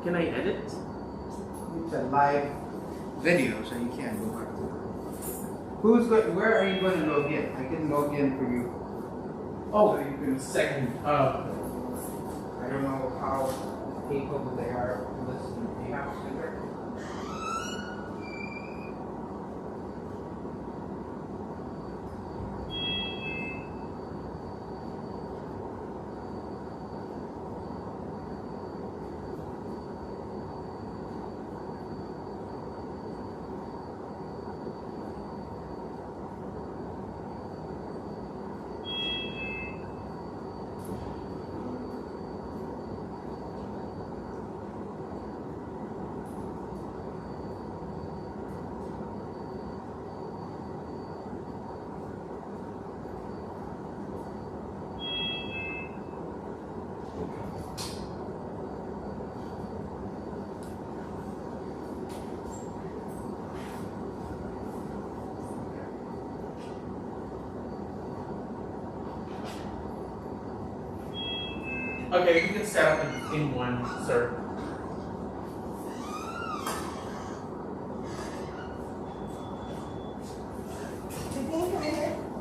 Can I edit? It's a live video, so you can't go back to it. Where are you going to log in? I can log in for you. Oh, So you can. second. I don't know how capable they are of listening. Do you have a speaker? Okay, you can set up in one, sir.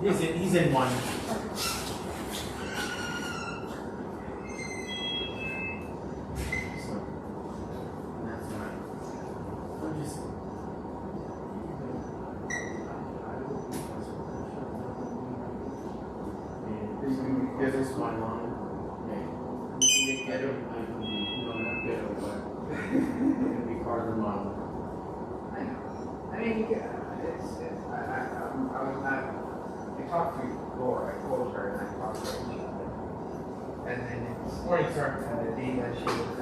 He's in one. That's not. I'm just. There's this one line. I don't be part of the model. I know. I mean, I talked to Laura, I told her, and I talked to her. And then it's. Morning, sir. The day that she was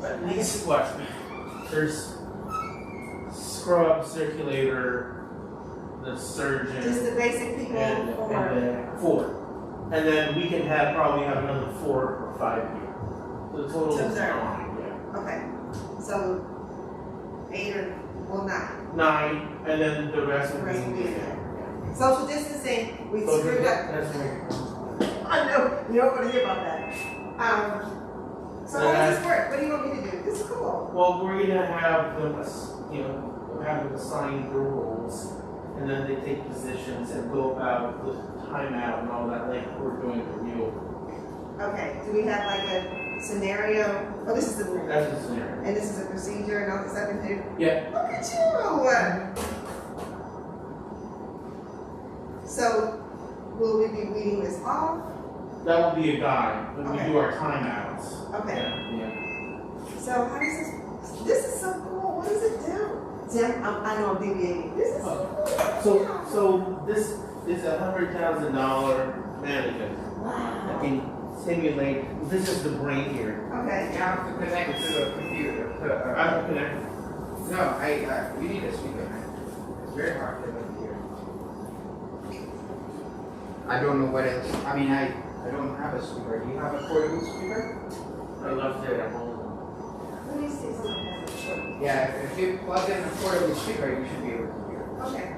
At least what? There's scrub, circulator, the surgeon. Just the basic people and then 4. And then we can probably have another 4 or 5 here. So the total is 9. Yeah. Okay. So 8 or 9. 9, and then the rest The will rest will be be yeah. Social distancing, we So screwed up. that's right. I know, you don't want to hear about that. So how does this work? What do you want me to do? This is cool. Well, we're gonna have them, have them assign the roles, and then they take positions and go about the timeout and all that, like we're doing for you. Okay, do we have like a scenario? Oh, this is the rule. That's the scenario. And this is a procedure and all this stuff we do? Yeah. Look at you! So, will we be reading this off? That will be a guide when Okay. we do our timeouts. Okay. Yeah. So how does this is so cool. What does it do? Tim, I know I'm deviating. This is so cool. So this is $100,000 mannequin. Wow. I can simulate. This is the brain here. Okay. You have to connect to the computer. I can connect. No, you need a speaker, man. It's very hard to hear. I don't know what else. I mean, I don't have a speaker. Do you have a portable speaker? I left it at home. Let me see something. Yeah, if you plug in a portable speaker, you should be able to hear. Okay.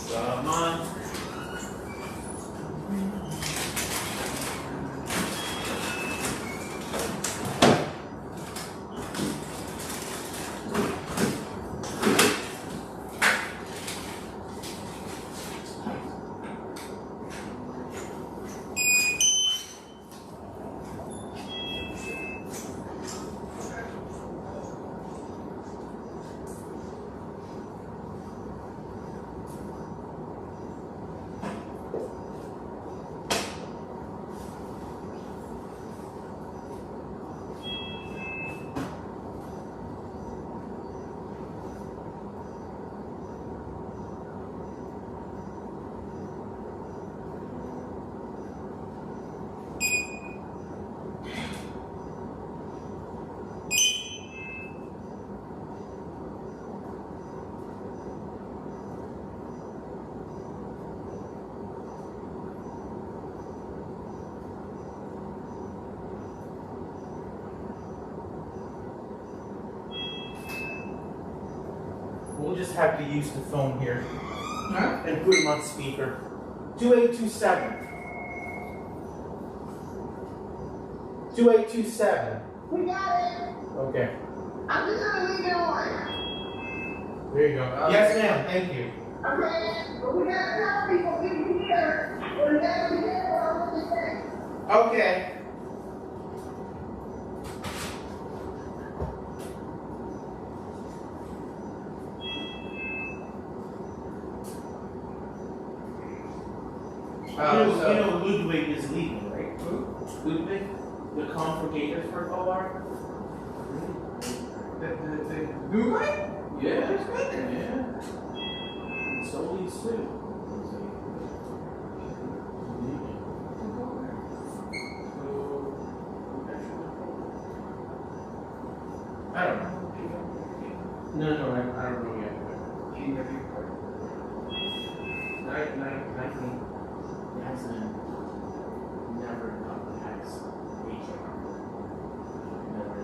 Come on. We'll just have to use the phone here and put him on speaker. 2827. 2827. We got it. Okay. I'm just gonna leave it on. There you go. Yes, ma'am. Thank you. Okay, but we gotta tell people we can hear. We gotta hear what I'm gonna say. Okay. You know Ludwig is leaving, right? Who? Ludwig? The configurator for OR? The Dubai? Yeah. That's good then. Yeah. So he's too. I don't know. No, I don't know yet. 19. Hasn't never got the tax HR. Never.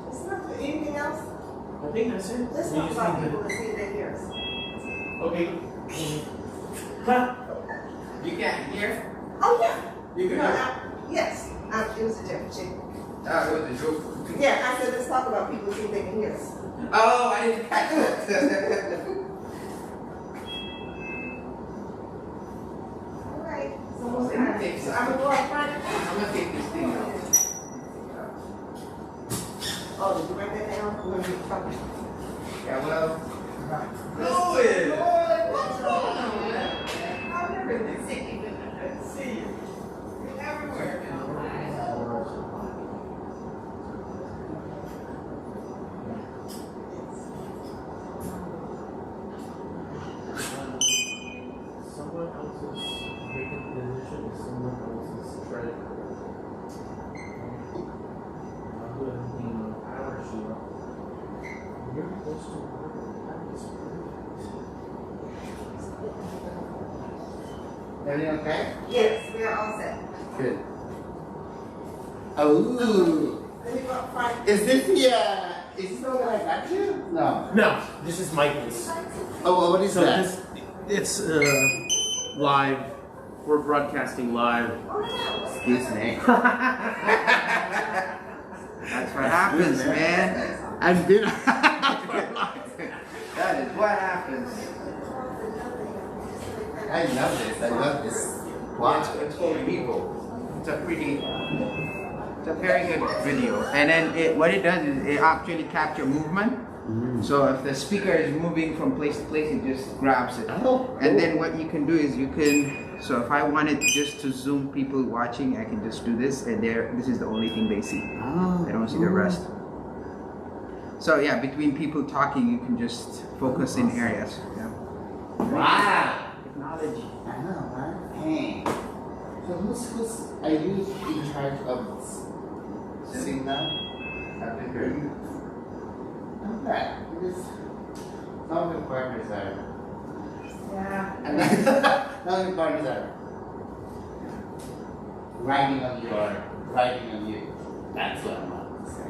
It's not for anything else. I think that's it. Let's We talk just about need people and see if they hear us. Okay. Huh? You can't hear? Oh, yeah. You can No, hear? yes. It was a different chick. It was a joke. Yeah, I said let's talk about people and see if they can hear us. Oh, I didn't catch that. All right. So I'm gonna take so I'm gonna go up front. I'm gonna take this thing out. Oh, did you write that down? We're gonna get trouble. Yeah, well. Louis! What's going on, man? I've never been sick even to see you. You're everywhere now. Someone else's vacant position is someone else's treasure. I'll do anything on our sheet. You're supposed to work on that. Everything okay? Yes, we are all set. Good. Oh. Let me go up front. Is this the, is this the one I got you? No. No, this is Michael's. Oh, what is So that? it's live. We're broadcasting live. Oh, no. Excuse me. That's what happens, man. I've been. That is what happens. I love this. I love this. Wow. It's for people. It's a very good video. And then what it does is it actually captures movement. So if the speaker is moving from place to place, it just grabs it. Oh, And then what you can do is you can, so if I wanted just to zoom people watching, I can just do this, and this is the only thing they see. They don't see the rest. So yeah, between people talking, you can just focus in areas. Yeah. Wow! Technology. I know. Who's are you in charge of sitting now? After her? I'm glad. Because some of your partners are. Yeah. And some of your partners are riding on you. That's what I'm about to say.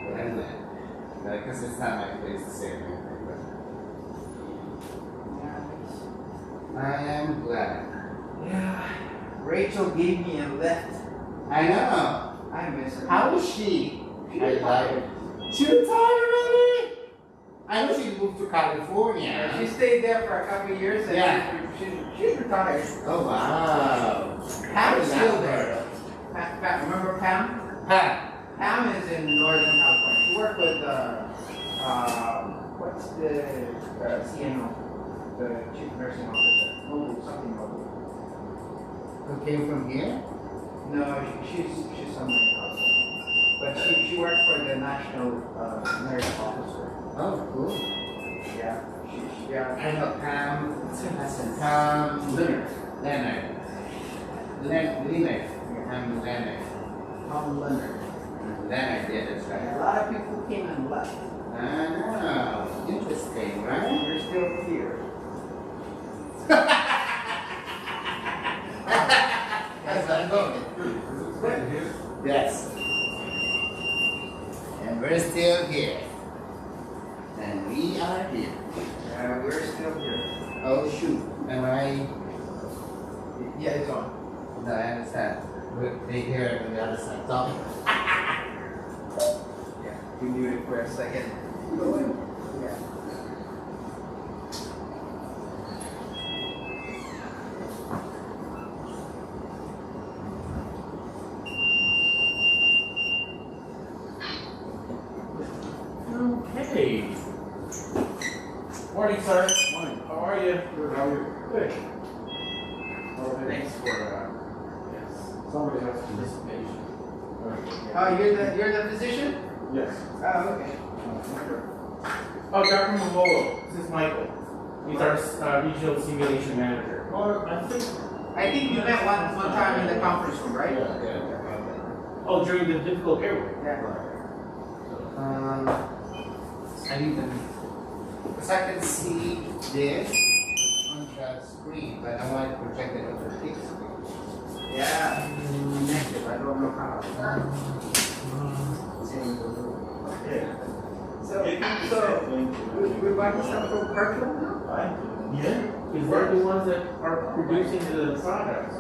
But I'm glad. Because it's not my place to say anything. But I am glad. Yeah. Rachel gave me a lift. I know. I miss her. How is she? She I retired. She retired already? I know she moved to California. Yeah, she stayed there for a couple of years and Yeah. she's retired. Oh wow. Pam is still there. Remember Pam? Pat. Pam is in Northern California. She worked with what's the CNO, the Chief Nursing Officer. Oh, something else. Who came from here? No, she's somewhere else. But she worked for the National Nurse Officer. Oh, cool. Yeah. I know Pam. What's her last name? Pam Leonard. Pam Leonard. Tom Leonard. Leonard, yeah, that's A right. lot of people came and left. Oh, interesting, right? We're still here. That's what I'm going. Yes. And we're still here. And we are here. We're still here. Oh shoot. Am I? Yeah, it's on. No, I understand. They hear it on the other side. So, Yeah, we muted for a second. Yeah. Okay. Morning, sir. Morning. How are you? Good. How are you? Good. Thanks for somebody else's participation. Oh, you're the physician? Yes. Oh, okay. Oh, Dr. Mavolo. This is Michael. He's our regional simulation manager. I think you met one time in the conference room, right? Oh, during the difficult airway. Yeah. I need them. Because I can see this on the screen, but I want to project it on the big screen. Yeah. Negative. I don't know how. So we're buying stuff from Kirkland now? Yeah. Because they're the ones that are producing the products.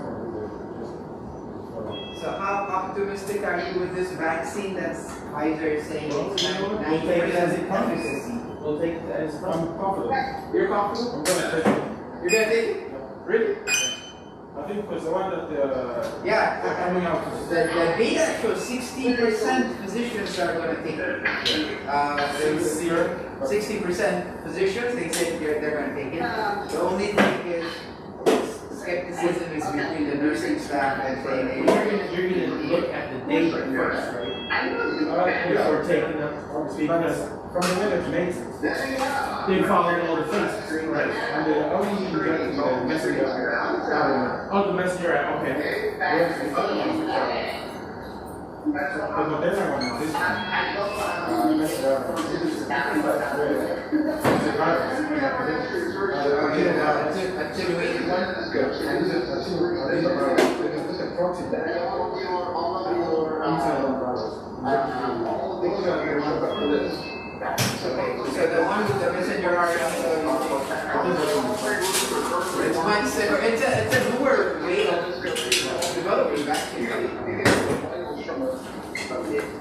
So how optimistic are you with this vaccine that's Pfizer is saying it's We'll take it as it comes. efficacy? We'll take it as it comes. I'm confident. You're confident? I'm gonna take it. You're gonna take it? Really? I think because the one that they're Yeah. coming out The is data shows 16% physicians are going to take it. 60% physicians, they say they're going to take it. The only thing is skepticism is between the nursing staff and saying, You're gonna look at the data first, right? Before taking them. Because from the way that makes it. they follow all the things. Right. And the only get the messenger. Oh, the messenger app, okay. Whereas the other ones which are the Moderna one, this one, messenger, it is it's a virus. attenuated one. It's a proxy So the one with the messenger RNA, it's much safer. It's a newer way of developing vaccines.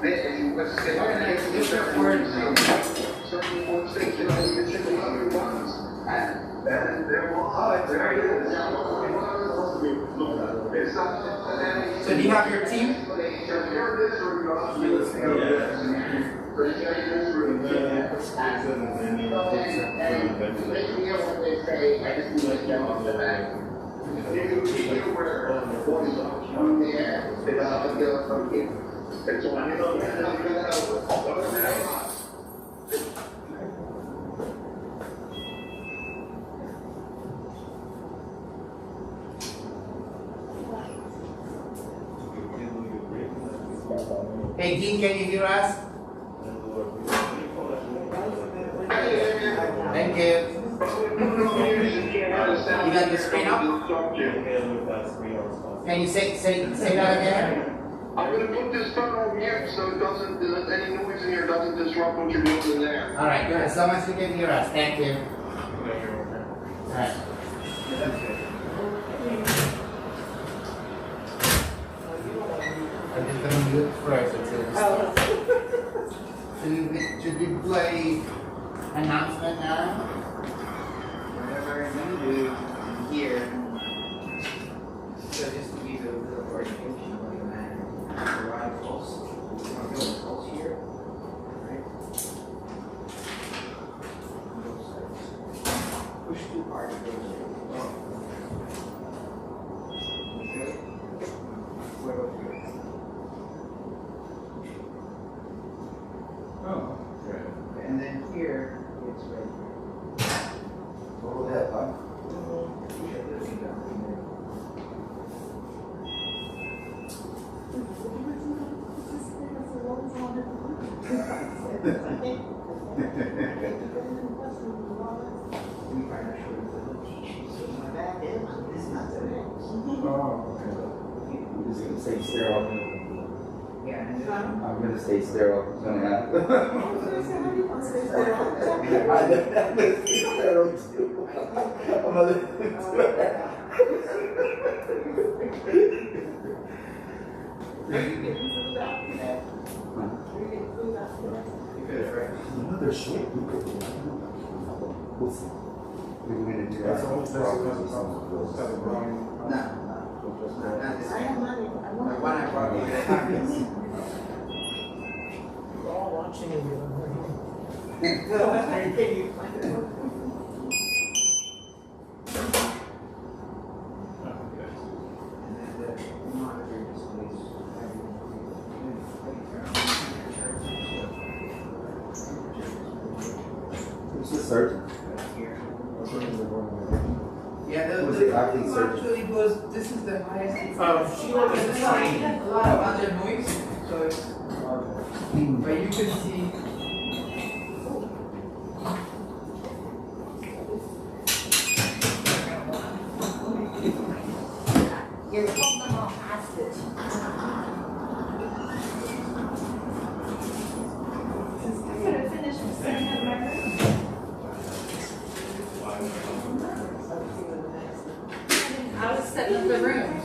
It's different words. Oh, it's very good. So do you have your team? Hey, Dean, can you hear us? Thank you. You got the screen up? Can you say that again? I'm gonna put this phone on mute so it doesn't, any noise in here doesn't disrupt what you're doing there. All right, good. As long as you can hear us. Thank you. All right. I'm just gonna mute first until we start. Should we play announcement now? Whatever you do here. So just to give you a little orientation of the man. Arrivals. Arrivals here. Right. Both sides. Push too hard to go there. Okay. Where about here? Oh, okay. And then here, it's right here. Hold that up. Oh, okay. I'm just gonna stay sterile. Yeah, and then I'm gonna stay sterile. I'm gonna have. I'm gonna stay sterile too. I'm gonna. Another short. We'll see. We're gonna do that. no, not this one. The one I brought you the targets. We're all watching you. And then the monitor displays Who's the surgeon? here. Who's Yeah, the the acting surgeon? actually goes, this is the highest. She was There's a lot of other noise, so it's, but you can see. You're holding them all hostage. I'm gonna finish setting up my room. I was setting up the room.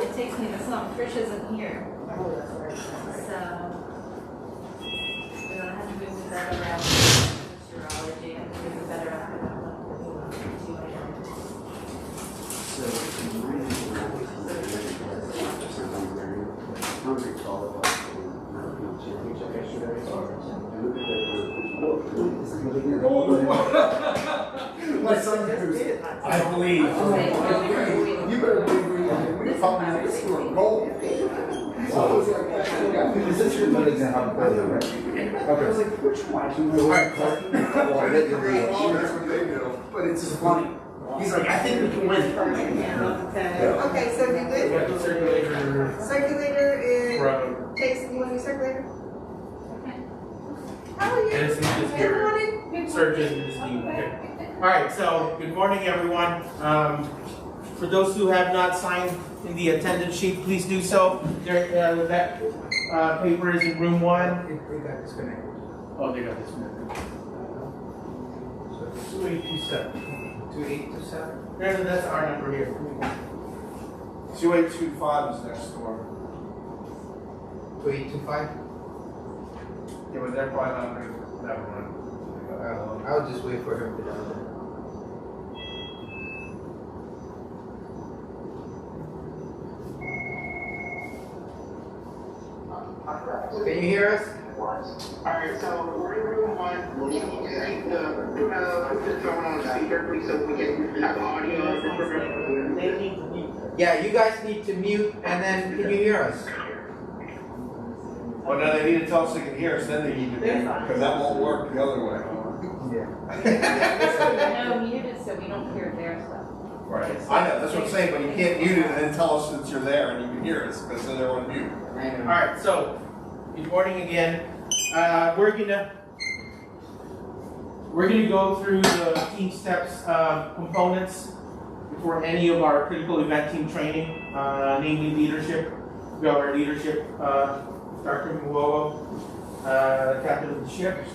It takes me this long. Trish isn't here. So, we don't have to move that around. Astrology, and move it better after that one. My son goes, I believe. You better believe we probably this for a goal. So I was like, is this your money to have a brother, right? Okay. I was like, which one? But it's just funny. He's like, I think we can win. Okay, so we We good? got the circulator Circulator is, from, Jason, you want to be circulator? How are you? and this is just Good your morning. surgeon is the, okay. All right, so good morning, everyone. For those who have not signed in the attendance sheet, please do so. There, that paper is in room 1. They got disconnected. Oh, they got this one. So 2827. 2827. Brandon, that's our number here. 2825 is next door. 2825. Yeah, but they're probably not gonna, never mind. I'll just wait for him to download. Can you hear us? Alright, so we're in room 1. You need to put this phone on speaker, please, so we can have audio. They need to mute. Yeah, you guys need to mute, and then can you hear us? Well, now they need to tell us they can hear us, then they need to, because that won't work the other way. Yeah. No, muted so we don't hear their stuff. Right. I know, that's what I'm saying, but you can't mute it and then tell us that you're there and you can hear us, because then everyone mute. I know. All right, so good morning again. We're gonna go through the team steps components for any of our critical event team training, namely leadership. We have our leadership, Dr. Muowo, captain of the ship.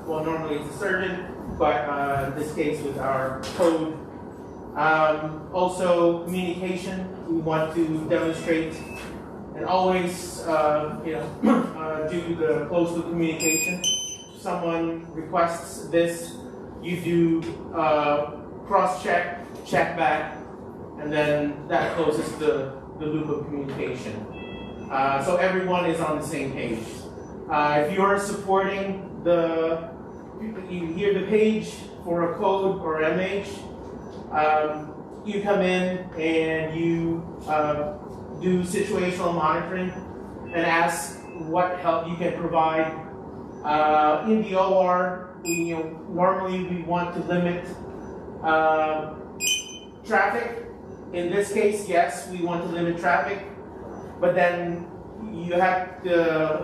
Well, normally it's a surgeon, but in this case with our code. Also, communication. We want to demonstrate and always, do the closed loop communication. If someone requests this, you do cross-check, check back, and then that closes the loop of communication. So everyone is on the same page. If you're supporting you hear the page for a code or MH, you come in and you do situational monitoring and ask what help you can provide. In the OR, normally we want to limit traffic. In this case, yes, we want to limit traffic, but then you have to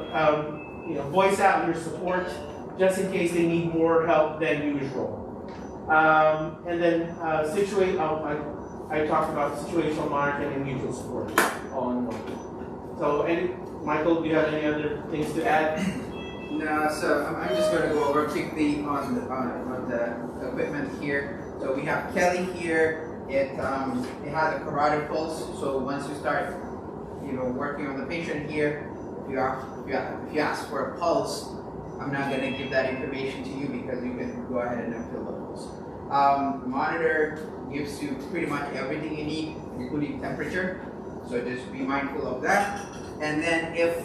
voice out your support just in case they need more help than usual. And then I talked about situational monitoring and mutual support all in one. So, Michael, do you have any other things to add? No, so I'm just going to go over quickly on the equipment here. So we have Kelly here. It has a carotid pulse. So once you start, working on the patient here, if you ask for a pulse, I'm not going to give that information to you because you can go ahead and feel the pulse. Monitor gives you pretty much everything you need, including temperature. So just be mindful of that. And then if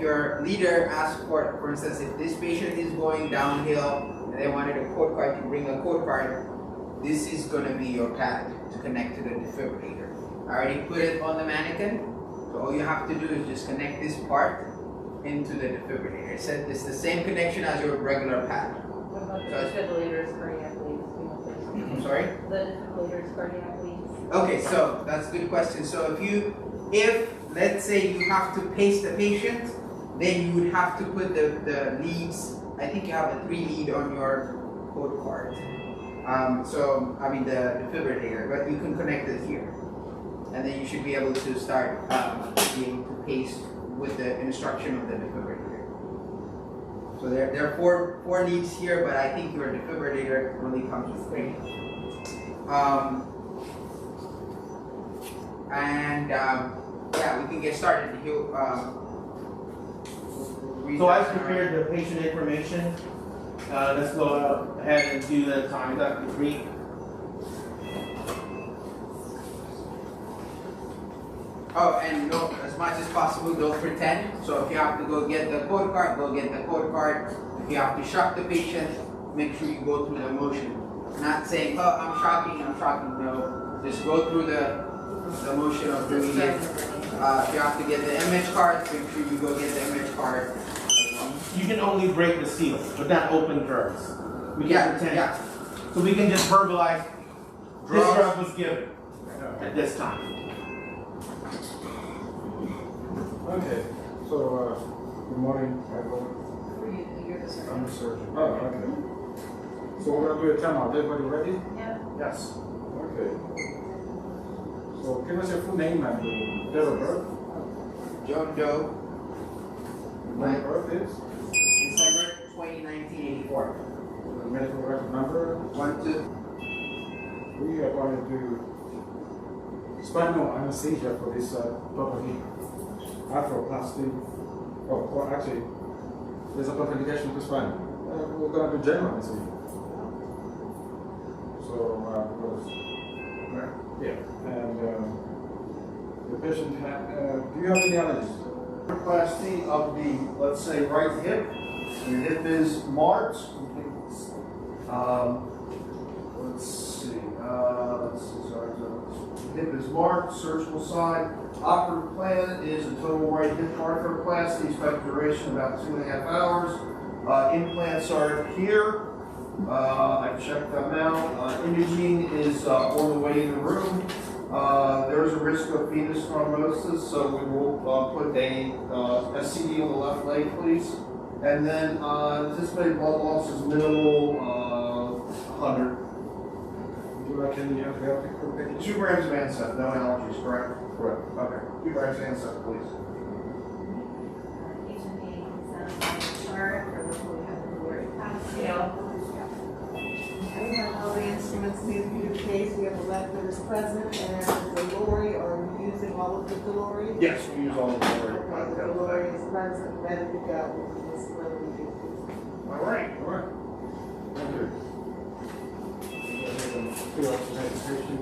your leader asks for instance, if this patient is going downhill and they wanted a code card, you bring a code card. This is going to be your pad to connect to the defibrillator. I already put it on the mannequin. So all you have to do is just connect this part into the defibrillator. It's the same connection as your regular pad. What about the defibrillators, cardiac leads? I'm sorry? The defibrillators, cardiac leads. Okay, so that's a good question. So if let's say you have to pace the patient, then you would have to put the leads. I think you have a 3 lead on your code card. The defibrillator, but you can connect it here. And then you should be able to start being able to pace with the instruction of the defibrillator. So there are four leads here, but I think your defibrillator only comes with 3. We can get started. So I've prepared the patient information. Let's go ahead and do the time, Dr. Free. Oh, and no, as much as possible, don't pretend. So if you have to go get the code card, go get the code card. If you have to shock the patient, make sure you go through the motion. Not saying, oh, I'm shocking. No, just go through the motion of doing it. If you have to get the MH card, make sure you go get the MH card. You can only break the seal, but not open drugs. We can pretend. Yeah. So we can just verbalize this drug was given at this time. Okay, so good morning, everyone. You're the surgeon. I'm the surgeon. Oh, okay. So we're gonna do a timeout. Everybody ready? Yeah. Yes. Okay. So give us your full name and the date of birth. John Doe, When your birth is, December 20, 1984. the medical record number. 1, 2. We are going to do spinal anesthesia for this property. Arthroplasty. Or actually, there's a contraindication to spine. We're going to do general anesthesia. So, and the patient do you have any allergies? Arthroplasty of the, let's say, right hip. The hip is marked. Let's see, sorry. Hip is marked, surgical side. Operative plan is a total right hip arthroplasty, expected duration about 2.5 hours. Implants are here. I I've checked them out. Imaging is on the way in the room. There's a risk of venous thrombosis, so we will put a SCD on the left leg, please. And then anticipated blood loss is minimal, 100. Would you like any antibiotic package? 2 grams of Ansep, no allergies, correct? Correct. Okay. 2 grams of Ansep, please. H&E is chart for the whole category pass scale. We have all the instruments needed for the case. We have a lab that is present and the lorry, are we using all of the lorry? Yes, we use all of them. Okay, the lorry is present, ready to go. We just let them do All right. All right. Thank you. Fill out the application.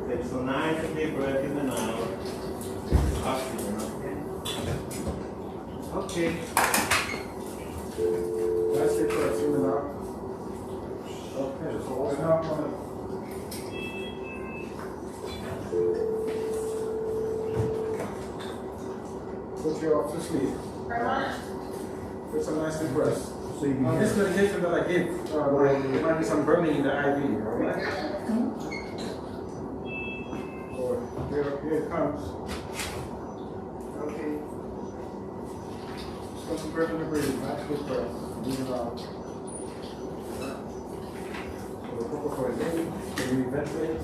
Okay, so 9 should be breathing in out. Oxygen, okay? Okay. That's it for assuming out. Okay, so now I'm gonna. Put you off to sleep. Get some nice deep rest. So you can This medication that I give, there might be some burning in the IV, alright? So here it comes. Okay. Just concentrate on the breathing, nice deep breath. Breathe it out. So the purpose for a day, can you ventilate?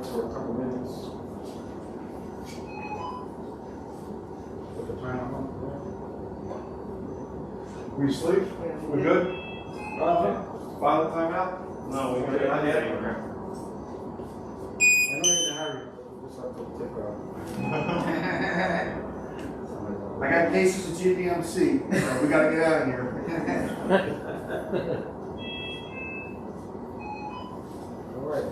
For a couple minutes. Put the timer on. We sleep? We good? File the timeout? No, we Okay, not yet. I know you're in a hurry. Just have to take I got cases of GDMC, so we gotta get out of here. All right.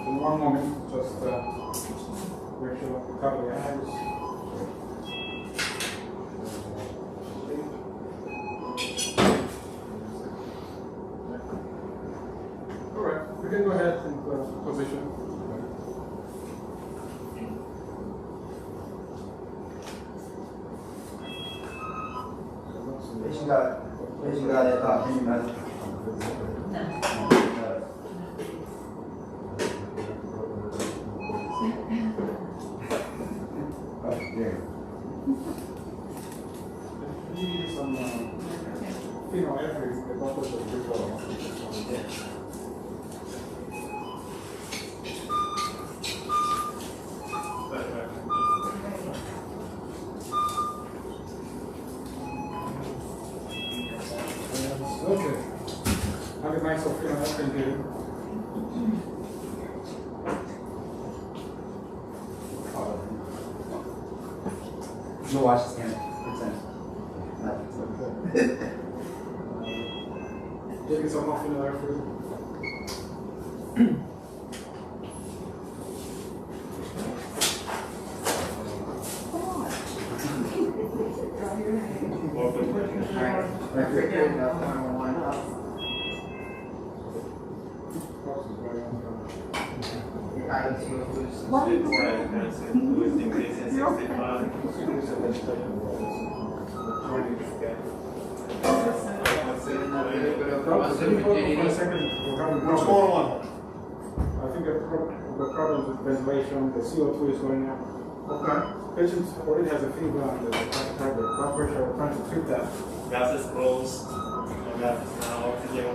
In one moment, just make sure you cover your eyes. All right, we can go ahead and position. Patient got it. You need some, every the purpose of the ritual. Okay. Have a nice of thank you. No wash his hand. Taking some off in there for you. What's going on? I the problems with ventilation, the CO2 is going up. Okay. Patient already has a fever and the blood pressure, we're trying to treat that. Gas is closed. My gas is now oxygen 100%.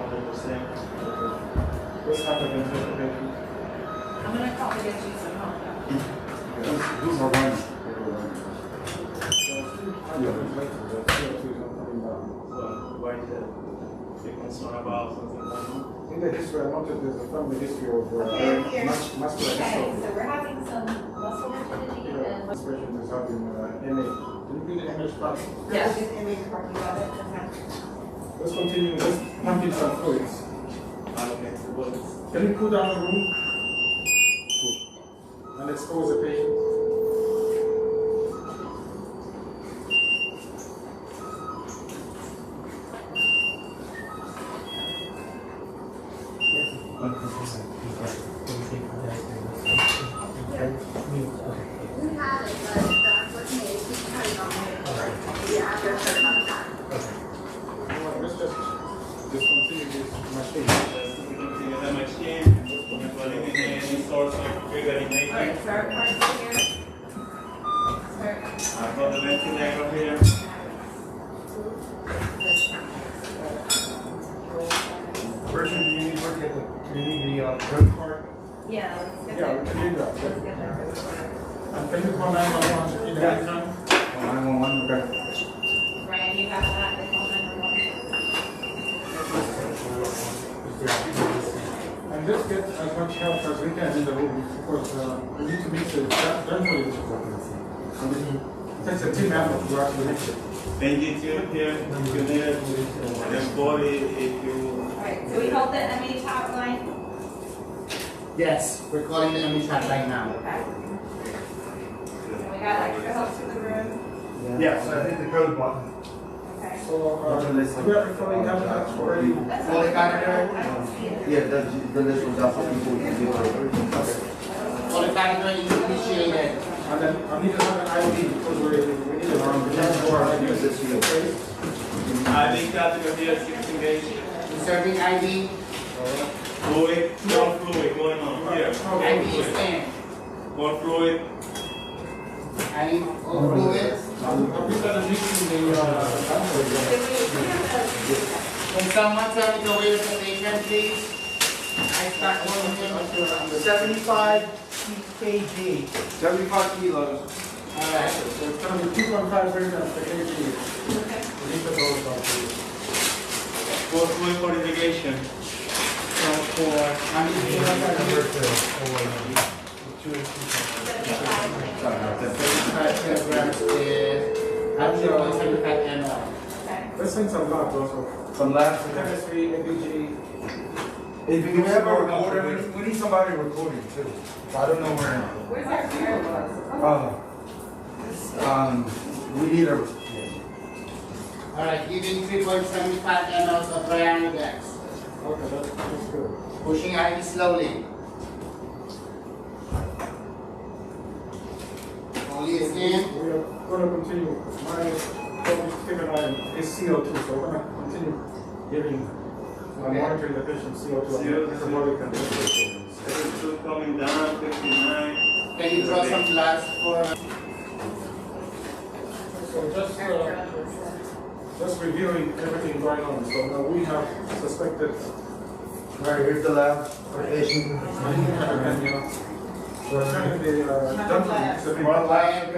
Let's have a ventilation patient. I'm gonna call to get you some help. Who's our one? Why is that? You're concerned about something like that? In the history, I noted there's a family history of Okay, muscular Okay, dystrophy. so we're having some muscle rigidity and. This patient is having MA. Can you bring the MH back? Yeah. Just image copy of it, okay. Let's continue. Let's pump in some fluids. Okay, what is? Can you cool down the room? And expose the patient. We had it, but unfortunately, it keeps cutting off. Yeah, after a certain amount of time. Let's just discontinue this machine. Let's continue the machine. We're putting in any source of triggering Alright, agent. so our part's here. Start. I've got the ventilator here. Person, do you need to look at the, do you need the code card? Yeah, let's get Yeah, we that. can do that. Let's get that. And can you call 911 in the meantime? 911, okay. Brian, you have that, the call 911. And just get as much help as we can in the room because we need to make sure that dental is it takes a team effort to actually make it. Bend it here, if you need it. Then body if you. Alright, so we called the MH hotline. Yes, we're calling the MH hotline now. Okay. And we got extra help to the room. Yes, I hit the code button. Okay. So we are recording habitats already. That's All the I category? don't see it. Yeah, the list was out for people to do it. All the category is initiated. And then I need another ID because we need a Use this here. I think category here 16 gauge. Inserting ID. Fluid, more fluid going on here. ID is 10. More fluid. I need all fluids. We started mixing the Can someone tell me the weight of the patient, please? I start holding him. 75 kg. 75 kilos. Alright. so it's going to be 2.5 grams per kg. Okay. We need to go about More fluid for irrigation. So for, how many kilos are you? 35 kilograms is actually 175 ml. Okay. Let's send some labs also. Some labs. Chemistry, ABG. If you have a recorder, we need somebody recording too. I don't know where. Where's our camera? We need a. Alright, giving 3.75 ml of Ryanodex. Okay, that's good. Pushing IV slowly. Only again. We are going to continue. My taken on is CO2, so we're going to continue giving monitoring the patient's CO2 and metabolic and respiratory. 72 coming down, 59. Can you draw some bloods for So just reviewing everything going on. So now we have suspected Right, here's the lab. Patient. anemia. We're sending the dumpling, which is the main client?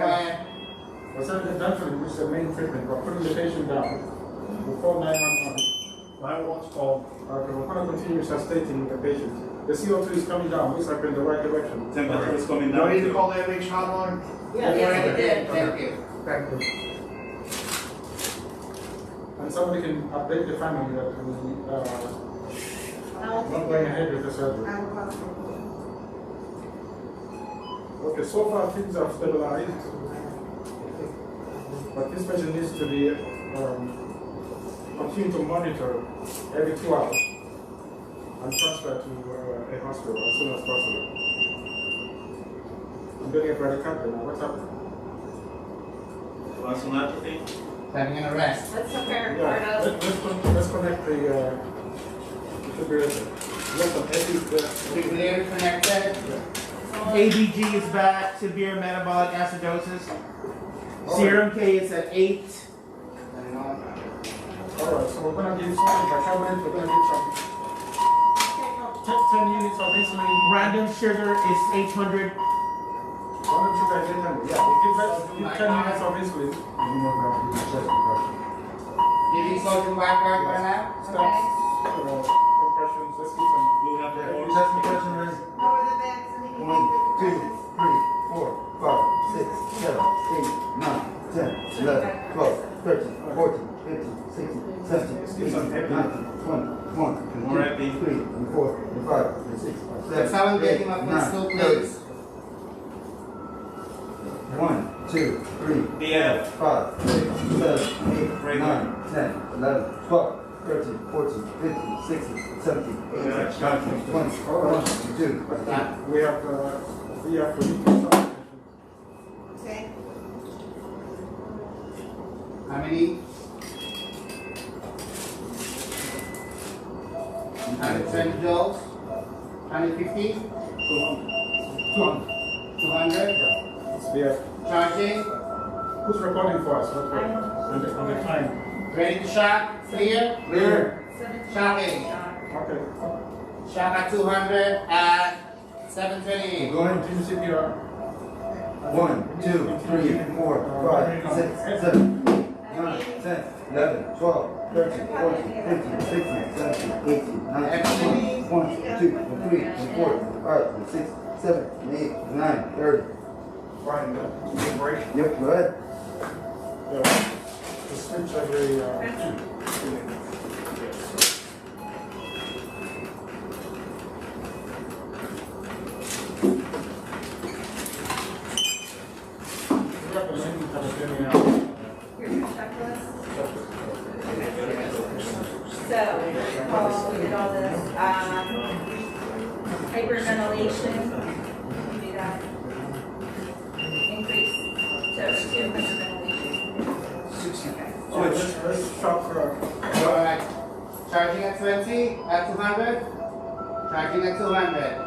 we're sending the dumpling, which is the main treatment. We're putting the patient down. We'll call 911. 911's called. Okay, we're going to continue resuscitating the patient. The CO2 is coming down, looks like we're in the right direction. Temperature is coming Do down. I need to too. call the MH hotline? Yes, we did. Thank you. Thank you. And somebody can update the family that we not going ahead with the surgery. Okay, so far things have stabilized. But this patient needs to be continue to monitor every 2 hours and transfer to a hospital as soon as possible. I'm doing a bradycardia now. What's happening? Want some atrophy? Having an arrest. Let's hook our Yeah, card up. let's connect the defibrillator. Let them edit the Defibrillator connected. ABG is back, severe metabolic acidosis. Serum K is at 8. Alright, so we're gonna give something bicarbonate, we're gonna give some 10 units of insulin. Random sugar is 800. Random sugar is 800. Yeah, we give 10 units of insulin. Giving sodium bicarbonate for now? Steps, compressions, let's give some. We'll have the Chest horse. compression ready. Lower the back so they can 1, 2, 3, 4, 5, 6, 7, 8, 9, 10, 11, 12, 13, 14, 15, 16, 17, 18, 19, 20, 21, More happy. 23, 24, 25, 26, 27, Let's have him get 28, him up in 9, still 30. place. 1, 2, 3, BF. 5, 6, 7, 8, Right 9, 10, 11, 12, 13, 14, 15, 16, 17, 18, 19, 20, 21, 22. We have to leave some. Okay. How many? 120 joules? 150? 200? We have, Charging? who's recording for us? What, on the time? Ready to shock? Clear? Clear. Shocking. Okay. Shock at 200 at 720. Going. Continue CPR. 1, 2, 3, 4, 5, 6, 7, 8, 9, 10, 11, 12, 13, 14, 15, 16, 17, 18, 19, 20, 21, 22, 23, 24, 25, 26, 7, 8, 9, 30. Fine, good break. Yep, go ahead. The switch every, Here's your checklist. So, Paul, we did all this, hyperventilation, we do that. Increase, so 200 ventilation. So let's shock, Alright. Charging at 20 at 200. Charging at 200.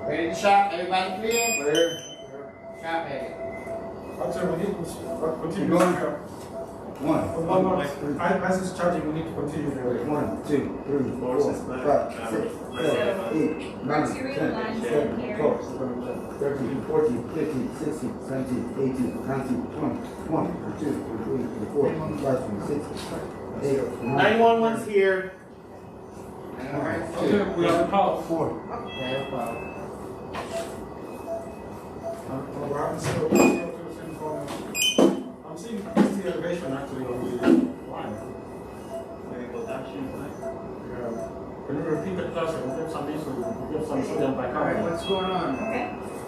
Ready to shock? Everybody clear? Clear. Shock ready. actually, we need to continue. Keep going. CPR. 1, One more, as it's charging, we need to continue the 1, 2, 3, 4, 5, 6, 7, 8, 9, 10, 11, 12, 13, 14, 15, 16, 17, 18, 19, 20, 21, 22, 23, 24, 25, 26, 8, 9, 911's here. Okay, we have a call. 4. We're having I'm seeing the elevation actually on the line. Can you repeat the question? Give some insulin, give some sodium Alright, bicarbonate. what's going on? Okay.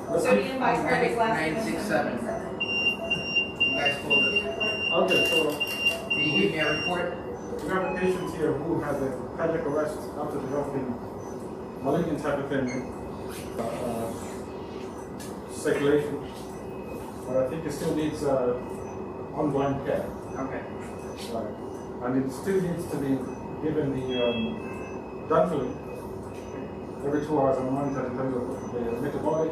Let's see. Sodium bicarbonate last. 967. You guys pulled it. Okay, so Can you give me a report? we have a patient here who has a cardiac arrest after developing malignant hypertension, circulation, but I think it still needs ongoing care. Okay. And it still needs to be given the damping every 2 hours and monitored in terms of the metabolic.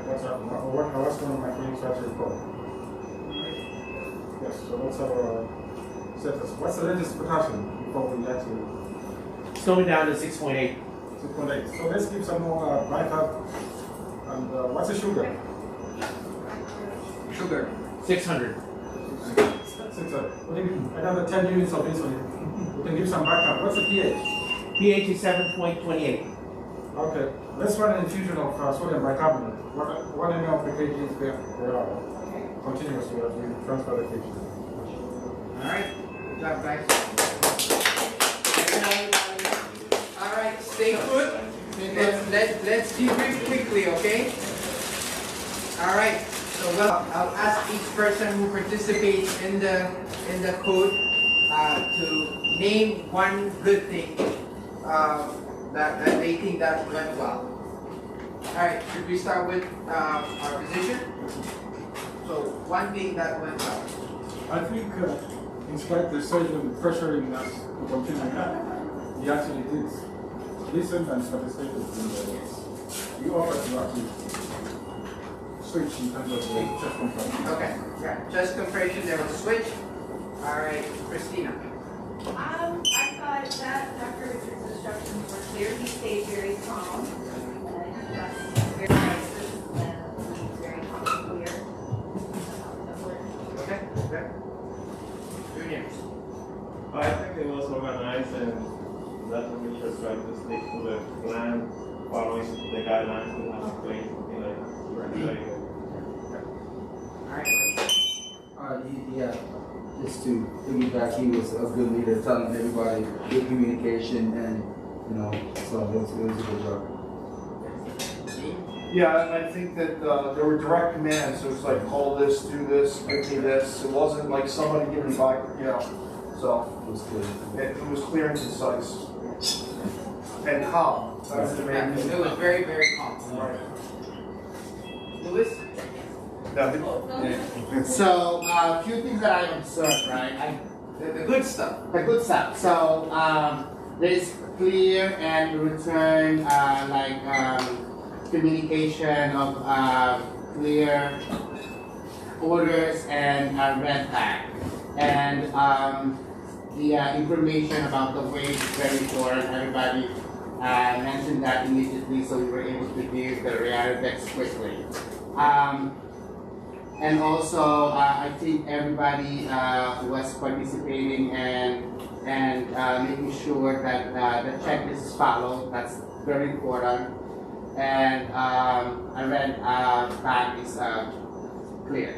That's what I was one of my clinics actually report. Yes, so that's our status. What's the latest potassium before we actually It's going down to 6.8. 6.8? So let's give some more bicarb. And what's the sugar? Sugar. 600. 600. Another 10 units of insulin. We can give some backup. What's the pH? pH is 7.28. Okay. Let's run an infusion of sodium bicarbonate. 1 ml per kg per hour. Continuously as we transfer the patient. Alright. Good job, guys. Alright, stay put. Let's debrief quickly, okay? Alright. So I'll ask each person who participates in the code to name one good thing that they think that went well. Alright, should we start with our physician? So one thing that went well. I think in spite of the surgeon pressuring us to continue, he actually did listened and participated in the, you offered to actually switch in terms of the chest compression. Okay, yeah, chest compression, there was a switch. All right, Christina. I thought that Dr. Richard's instructions were clear. He stayed very calm. That's very nice and he's very calm and clear. Okay, okay. Junior. I think it was organized and that we should try to stick to the plan, following the guidelines we have in place, something like that. Very good. All right, Yeah, just to piggyback, he was a good leader, telling everybody good communication, and so it was a good job. Yeah, I think that there were direct commands, so it's like, call this, do this, give me this. It wasn't like somebody giving back, so It was clear. it was clear and concise. And calm. That was the main yeah, thing. it was very, very calm. Right. Louis? So, a few things that I observed, right? The good stuff. The good stuff. So, there is clear and return, communication of clear orders and red tag. And the information about the weight is very important. Everybody mentioned that immediately, so we were able to give the reality quickly. And also, I think everybody was participating and making sure that the checklist is followed. That's very important. And I read that is clear.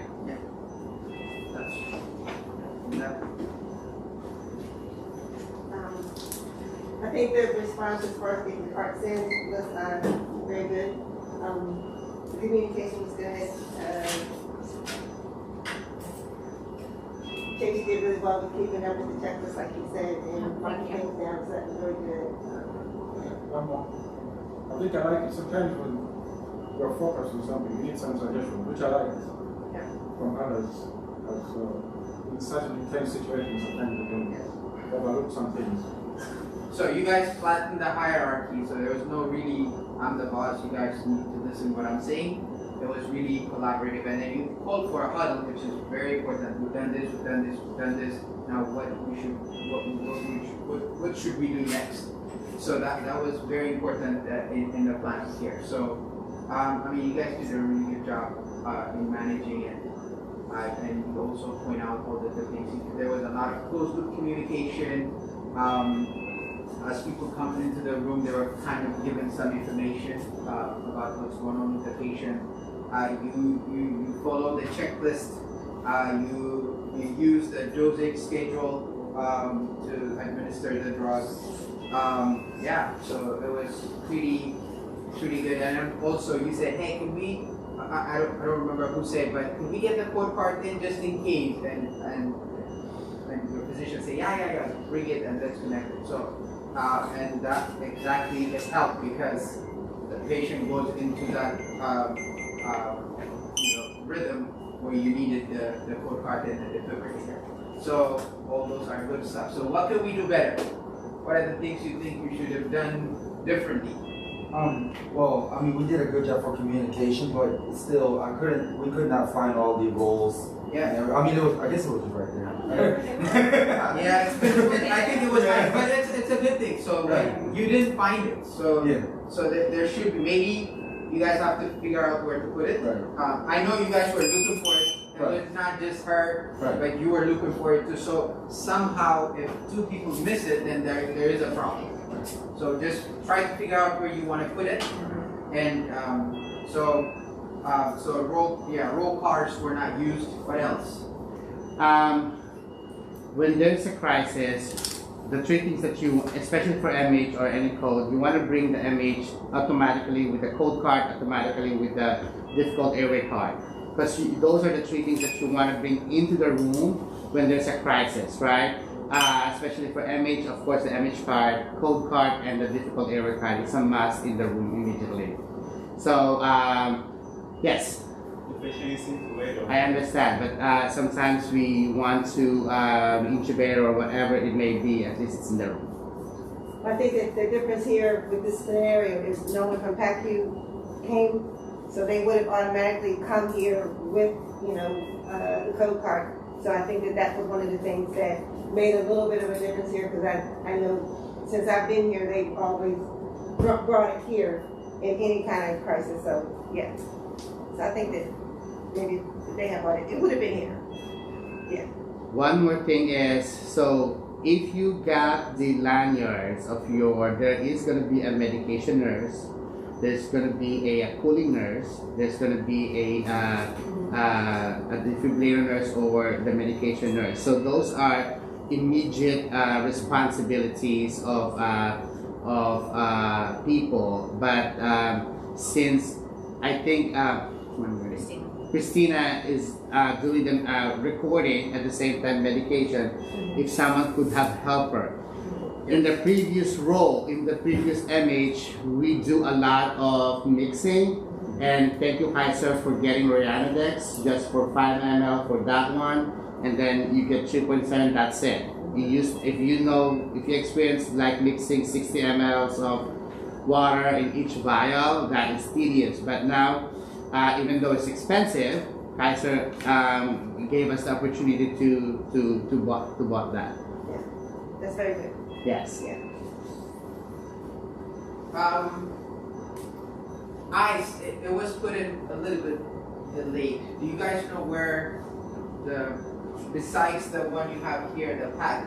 I think the response as far as getting the carts in was very good. The communication was good. Katie did really well with keeping up with the checklist, like you said, and marking things down, so that was very good. One more. I think I like it sometimes when you're focused on something, you need some suggestion, which I like from others. As, in such an intense situation, sometimes you can overlook some things. So you guys flattened the hierarchy, so there was no really, I'm the boss, you guys need to listen to what I'm saying. It was really collaborative, and then you called for a huddle, which is very important. We've done this, we've done this, we've done this. Now what should we do next? So that was very important in the plan here. So I mean, you guys did a really good job in managing it, and you also point out all the things. There was a lot of closed loop communication. As people come into the room, they were kind of given some information about what's going on with the patient. You follow the checklist. You use the dosage schedule to administer the drug. Yeah, so it was pretty good. And then also you said, hey, can we? I don't remember who said, but can we get the code card in just in case? And your physician say, yeah, bring it and let's connect it. So. And that exactly has helped because the patient goes into that rhythm where you needed the code card and the defibrillator. So all those are good stuff. So what can we do better? What are the things you think we should have done differently? Well, I mean, we did a good job for communication, but still, we could not find all the roles. Yeah. I mean, I guess it was just right there. Yeah, I think it was nice, but it's a good thing. So you didn't find it. So so there should be, maybe you guys have to figure out where to put it. Right. I know you guys were looking for it. And it's not just her, but you were looking for it too. So somehow, if two people miss it, then there is a problem. So just try to figure out where you want to put it, and so roll cards were not used. What else? When there's a crisis, the three things that you, especially for MH or any code, you want to bring the MH automatically with the code card, automatically with the difficult airway card. Because those are the three things that you want to bring into the room when there's a crisis, right? Especially for MH, of course, the MH card, code card, and the difficult airway card is a must in the room immediately. So, yes. I understand, but sometimes we want to intubate or whatever it may be, at least it's in the room. I think that the difference here with this scenario is no one from PACU came, so they would have automatically come here with, the code card. So I think that that was one of the things that made a little bit of a difference here, because I know since I've been here, they've always brought it here in any kind of crisis. So yeah, so I think that maybe they have brought it. It would have been here. Yeah. One more thing is, so if you got the lanyards of there is going to be a medication nurse, there's going to be a cooling nurse, there's going to be a defibrillator nurse or the medication nurse. So those are immediate responsibilities of people. But since I think Christina is doing the recording at the same time medication, if someone could have helped her. In the previous role, in the previous MH, we do a lot of mixing, and thank you Kaiser for getting Ryanadex just for 5 ml for that one, and then you get 3.7, that's it. If you experience like mixing 60 ml of water in each vial, that is tedious. But now, even though it's expensive, Kaiser gave us the opportunity to bought that. Yeah, that's very good. Yes. Yeah. Ice, it was put in a little bit delayed. Do you guys know where besides the one you have here, the pack,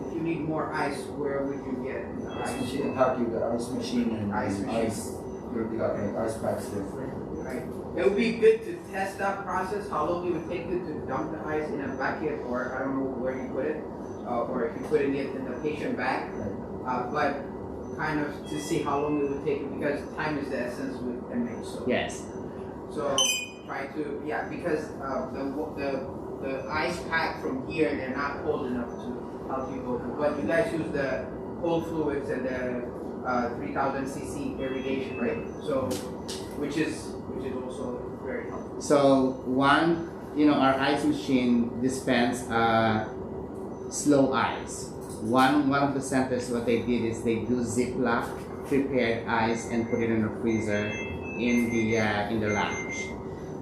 if you need more ice, where would you get the ice? Machine pack, the ice machine and Ice machine. you got ice packs there. Right. It would be good to test that process, how long it would take you to dump the ice in a bucket, or I don't know where you put it, or if you put it in the patient bag, but kind of to see how long it would take you, because time is the essence with MH. So. Yes. So try to, because the ice pack from here, they're not cold enough to help you go through. But you guys use the cold fluids and the 3000 cc irrigation, right? So, which is also very helpful. So our ice machine dispense slow ice. One of the centers, what they did is they do Ziploc prepared ice and put it in a freezer in the lounge,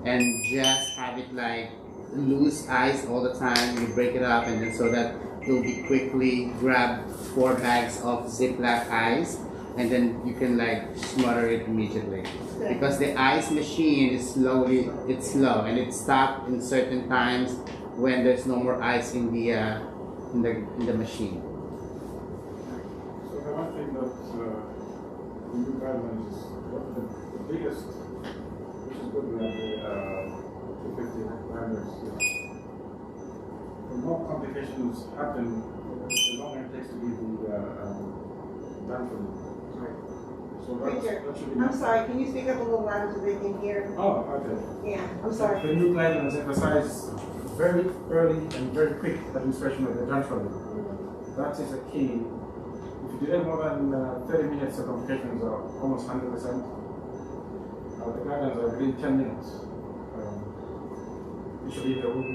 and just have it like loose ice all the time. You break it up, and then so that you'll be quickly grab 4 bags of Ziploc ice, and then you can like smother it immediately. Because the ice machine is slow and it stops in certain times when there's no more ice in the machine. So the one thing that the new guidelines is the biggest, which is good, we have the 50 parameters. The more complications happen, the longer it takes to give the done for you. So Richard, that should be I'm sorry, can you speak up a little louder so they can hear? Oh, okay. Yeah, I'm sorry. The new guidelines emphasize very early and very quick administration of the transfer. That is a key. If you delay more than 30 minutes, the complications are almost 100%. The guidelines are within 10 minutes. You should be the room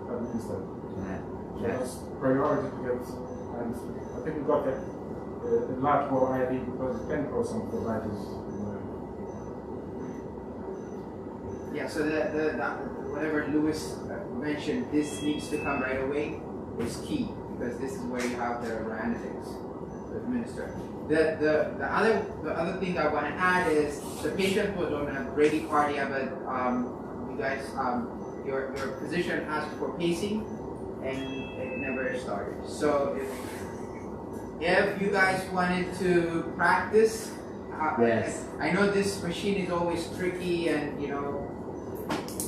administered. So that's priority to get, and I think we got that a lot more ID because it can cause some providers. Yeah, so whatever Lewis mentioned, this needs to come right away, is key, because this is where you have the Ryanadex to administer. The other thing I want to add is the patient was on a bradycardia, but you guys, your physician asked for pacing, and it never started. So if you guys wanted to practice, Yes. I know this machine is always tricky, and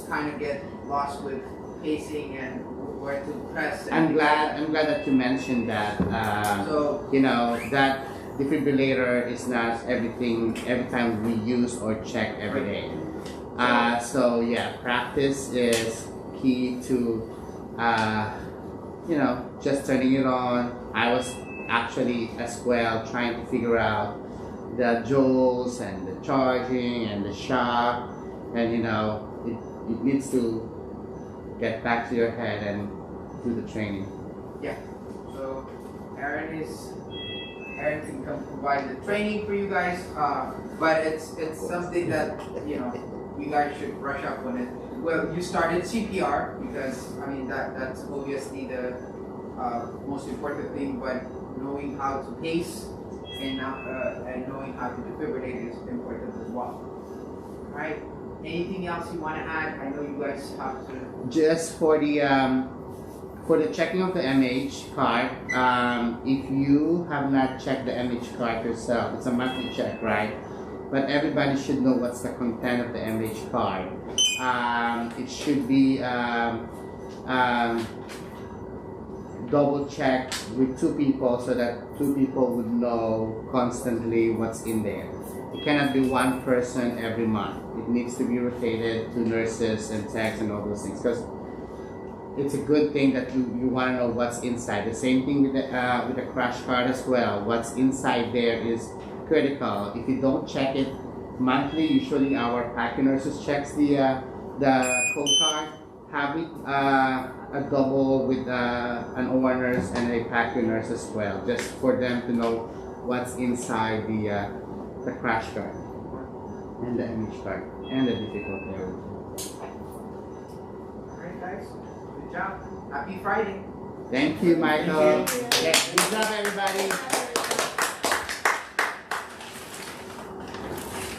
kind of get lost with pacing and where to press. I'm glad that you mentioned that. That defibrillator is not everything every time we use or check every day. So yeah, practice is key to just turning it on. I was actually as well trying to figure out the joules and the charging and the shock, and it needs to get back to your head and do the training. Yeah. So Aaron is Eric can come provide the training for you guys. But it's something that, you know, you guys should brush up on it. Well, you started CPR because, I mean, that's obviously the most important thing, but knowing how to pace and knowing how to defibrillate is important as well. All right. Anything else you want to add? I know you guys have to. Just for the checking of the MH card, if you have not checked the MH card yourself, it's a monthly check, right? But everybody should know what's the content of the MH card. It should be double checked with 2 people so that 2 people would know constantly what's in there. It cannot be 1 person every month. It needs to be rotated to nurses and techs and all those things, because it's a good thing that you want to know what's inside. The same thing with the crash card as well. What's inside there is critical. If you don't check it monthly, usually our PACU nurses checks the code card. Have it a double with an OR nurse and a PACU nurse as well, just for them to know what's inside the crash card and the MH card and the difficult area. Alright guys, good job. Happy Friday. Thank you, Michael. Thank you. Yeah, good job, everybody.